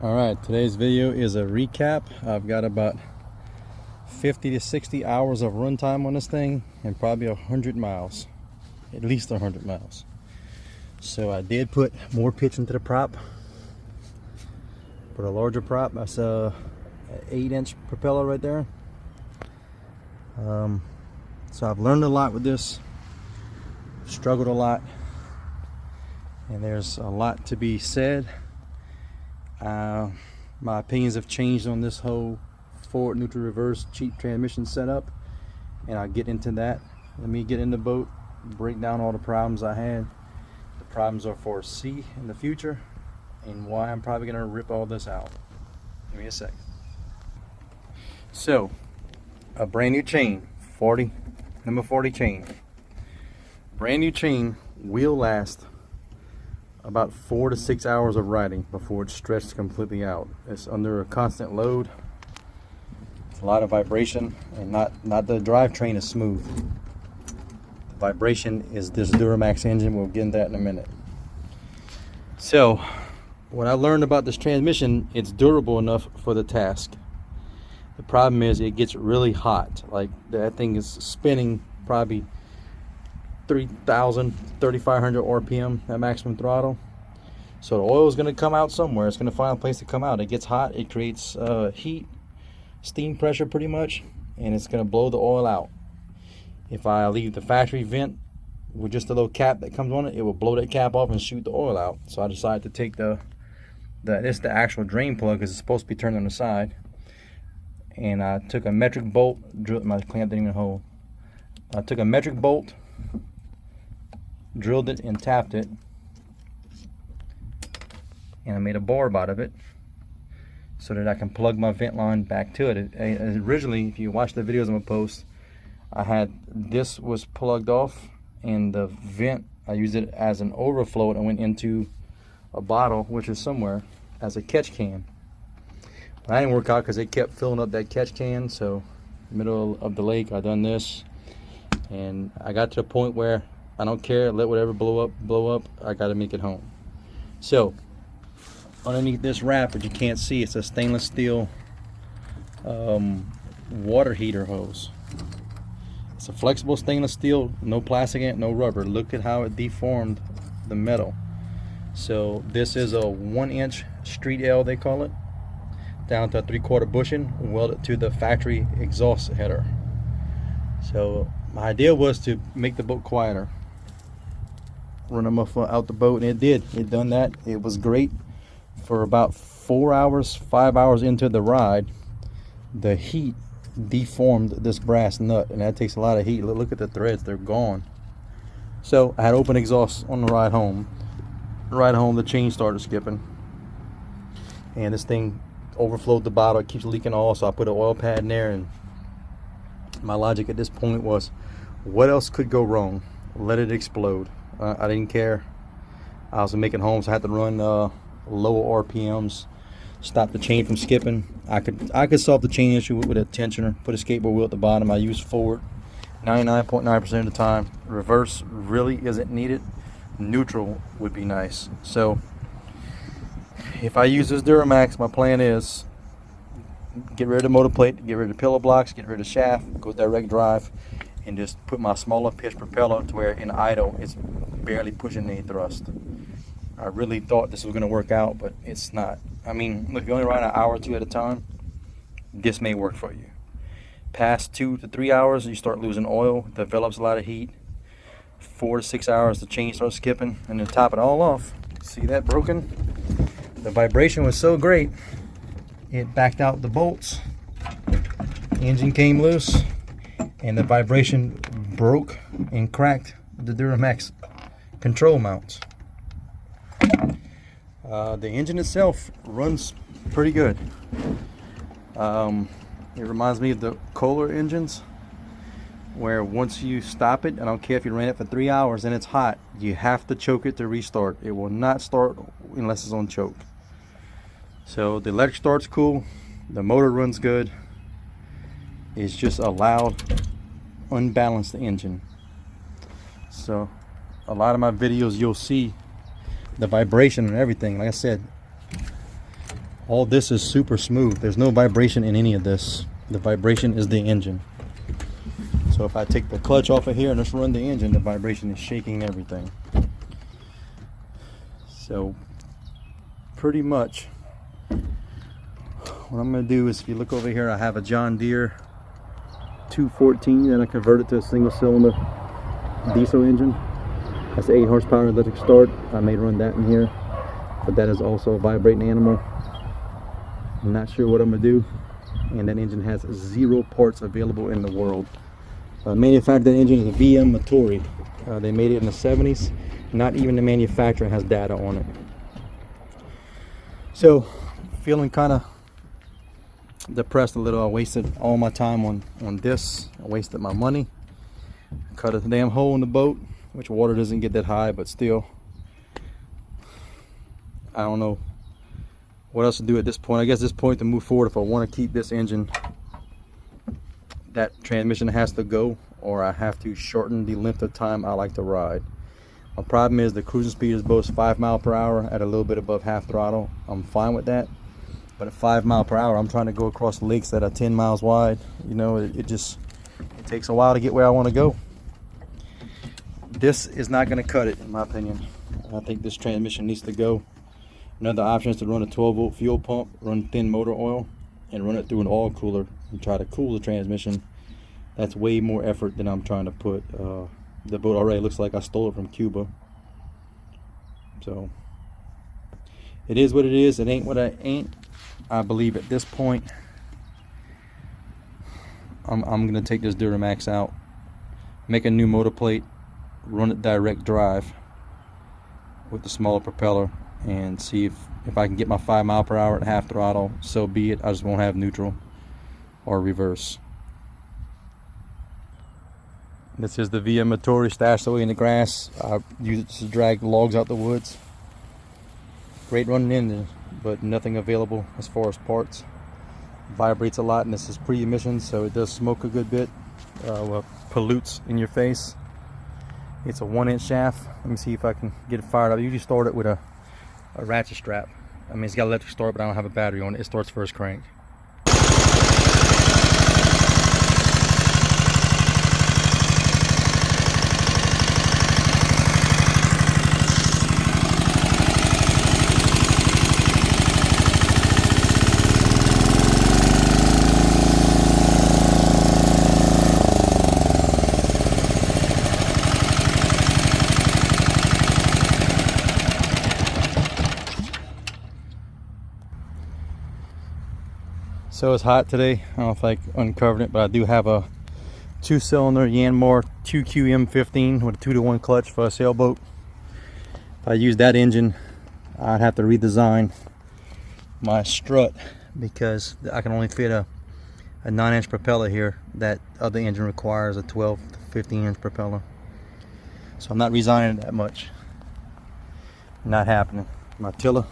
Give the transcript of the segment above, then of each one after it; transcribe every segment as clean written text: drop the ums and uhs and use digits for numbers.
Alright, today's video is a recap. I've got about 50 to 60 hours of runtime on this thing and probably 100 miles. At least 100 miles. So I did put more pitch into the prop. Put a larger prop. That's a 8-inch propeller right there. So I've learned a lot with this. Struggled a lot. And there's a lot to be said. My opinions have changed on this whole forward neutral reverse cheap transmission setup, and I'll get into that. Let me get in the boat, break down all the problems I had, the problems are foresee in the future, and why I'm probably gonna rip all this out. Give me a sec. So, a brand new chain, number 40 chain. Brand new chain will last about 4 to 6 hours of riding before it's stretched completely out. It's under a constant load. It's a lot of vibration, and not the drivetrain is smooth. The vibration is this Duramax engine. We'll get into that in a minute. So, what I learned about this transmission, it's durable enough for the task. The problem is it gets really hot. Like, that thing is spinning probably 3,000, 3,500 RPM at maximum throttle. So the oil is going to come out somewhere. It's going to find a place to come out. It gets hot. It creates heat, steam pressure pretty much, and it's going to blow the oil out. If I leave the factory vent with just a little cap that comes on it, it will blow that cap off and shoot the oil out. So I decided to take the actual drain plug, because it's supposed to be turned on the side, and I took a metric bolt, drilled my clamp didn't even hold. I took a metric bolt, drilled it and tapped it, and I made a barb out of it so that I can plug my vent line back to it. Originally, if you watch the videos I'm gonna post, I had this was plugged off, and the vent, I used it as an overflow and went into a bottle, which is somewhere, as a catch can. But that didn't work out because it kept filling up that catch can. So middle of the lake, I done this, and I got to the point where I don't care, let whatever blow up, I gotta make it home. So, underneath this wrap, which you can't see, it's a stainless steel water heater hose. It's a flexible stainless steel, no plastic in it, no rubber. Look at how it deformed the metal. So, this is a 1-inch street L, they call it, down to a 3/4 bushing, welded to the factory exhaust header. So, my idea was to make the boat quieter. Run them out the boat, and it did. It done that. It was great for about 4 hours, 5 hours into the ride. The heat deformed this brass nut, and that takes a lot of heat. Look at the threads, they're gone. So I had open exhaust on the ride home. The chain started skipping, and this thing overflowed the bottle. It keeps leaking oil, so I put an oil pad in there, and my logic at this point was, what else could go wrong? Let it explode. I didn't care. I was making home, so I had to run lower RPMs, stop the chain from skipping. I could solve the chain issue with a tensioner. Put a skateboard wheel at the bottom. I use forward 99.9% of the time. Reverse really isn't needed. Neutral would be nice. So if I use this Duramax, my plan is get rid of the motor plate, get rid of the pillow blocks, get rid of the shaft, go direct drive, and just put my smaller pitch propeller to where in idle it's barely pushing any thrust. I really thought this was going to work out, but it's not. I mean, look, if you only ride an hour or two at a time, this may work for you. Past 2 to 3 hours, you start losing oil, develops a lot of heat. 4 to 6 hours, the chain starts skipping, and to top it all off, see that broken? The vibration was so great, it backed out the bolts. The engine came loose, and the vibration broke and cracked the Duramax control mounts. The engine itself runs pretty good. It reminds me of the Kohler engines, where once you stop it, I don't care if you ran it for 3 hours and it's hot, you have to choke it to restart. It will not start unless it's on choke. So the electric start's cool, the motor runs good. It's just a loud, unbalanced engine. So a lot of my videos, you'll see the vibration and everything. Like I said, All this is super smooth. There's no vibration in any of this. The vibration is the engine. So if I take the clutch off of here and just run the engine, the vibration is shaking everything. So pretty much what I'm going to do is, if you look over here, I have a John Deere 214 and I converted to a single cylinder diesel engine. That's 8 horsepower electric start. I may run that in here, but that is also a vibrating animal. I'm not sure what I'm going to do, and that engine has 0 parts available in the world. Manufactured engine is a VM Motori. They made it in the 70s. Not even the manufacturer has data on it. So feeling kind of depressed a little. I wasted all my time on this. I wasted my money. Cut a damn hole in the boat, which water doesn't get that high, but still, I don't know what else to do at this point. I guess at this point, to move forward, if I want to keep this engine, that transmission has to go, or I have to shorten the length of time I like to ride. My problem is the cruising speed is both 5 miles per hour at a little bit above half throttle. I'm fine with that, but at 5 miles per hour, I'm trying to go across lakes that are 10 miles wide. You know, it takes a while to get where I want to go. This is not going to cut it, in my opinion. I think this transmission needs to go. Another option is to run a 12-volt fuel pump, run thin motor oil, and run it through an oil cooler and try to cool the transmission. That's way more effort than I'm trying to put. The boat already looks like I stole it from Cuba. So it is what it is. It ain't what I ain't. I believe at this point I'm gonna take this Duramax out, make a new motor plate, run it direct drive with the smaller propeller, and see if I can get my 5 miles per hour at half throttle. So be it. I just won't have neutral or reverse. This is the VM Motori stashed away in the grass. I use it to drag logs out the woods. Great running engine, but nothing available as far as parts. Vibrates a lot, and this is pre-emissions, so it does smoke a good bit. Well, pollutes in your face. It's a 1-inch shaft. Let me see if I can get it fired up. I usually start it with a ratchet strap. I mean, it's got electric start, but I don't have a battery on it. It starts first crank. So it's hot today. I don't know if I uncovered it, but I do have a 2-cylinder Yanmar 2QM15 with a 2-to-1 clutch for a sailboat. If I use that engine, I'd have to redesign my strut because I can only fit a 9-inch propeller here. That other engine requires a 12 to 15-inch propeller. So I'm not redesigning it that much. Not happening. My tiller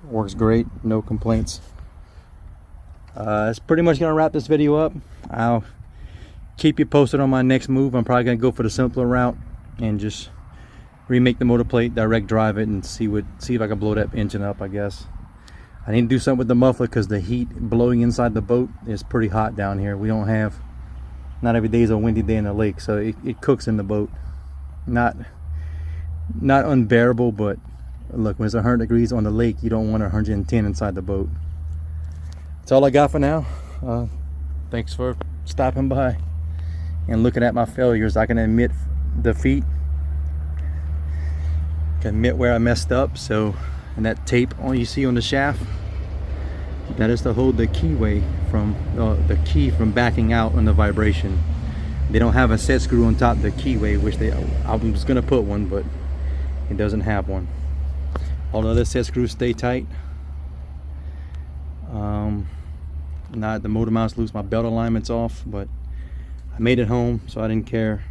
works great, no complaints. It's pretty much gonna wrap this video up. I'll keep you posted on my next move. I'm probably gonna go for the simpler route and just remake the motor plate, direct drive it, and see if I can blow that engine up. I guess I need to do something with the muffler because the heat blowing inside the boat is pretty hot down here. We don't have, not every day is a windy day in the lake, so it cooks in the boat. Not unbearable, but look, when it's 100 degrees on the lake, you don't want 110 inside the boat. That's all I got for now. Thanks for stopping by and looking at my failures. I can admit defeat, can admit where I messed up. So, and that tape you see on the shaft, that is to hold the keyway from the key from backing out on the vibration. They don't have a set screw on top of the keyway, which I was gonna put one, but it doesn't have one. All the other set screws stay tight. Not the motor mount's loose, my belt alignment's off, but I made it home, so I didn't care.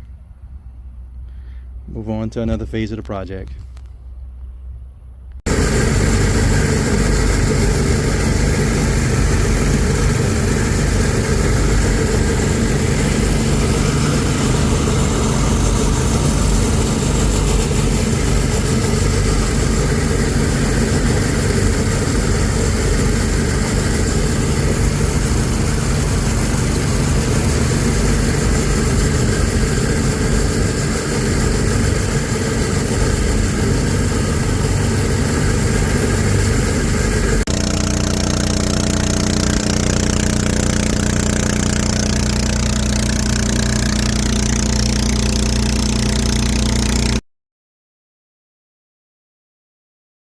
Move on to another phase of the project.